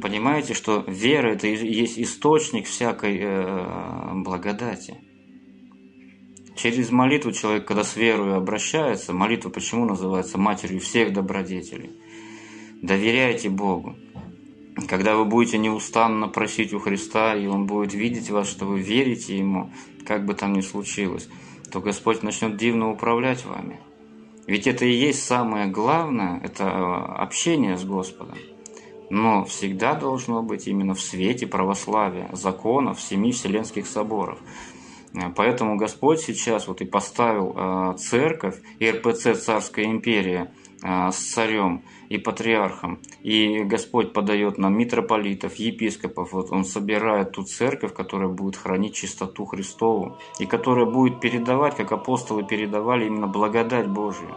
Понимаете, что вера – это есть источник всякой благодати. Через молитву человек, когда с верой обращается, молитва почему называется матерью всех добродетелей? Доверяйте Богу. Когда вы будете неустанно просить у Христа, и Он будет видеть вас, что вы верите Ему, как бы там ни случилось, то Господь начнет дивно управлять вами. Ведь это и есть самое главное, это общение с Господом. Но всегда должно быть именно в свете православия, законов, 7 вселенских соборов. Поэтому Господь сейчас вот и поставил церковь, и РПЦ Царская империя с царем и патриархом. И Господь подает нам митрополитов, епископов. Вот Он собирает ту церковь, которая будет хранить чистоту Христову. И которая будет передавать, как апостолы передавали, именно благодать Божию.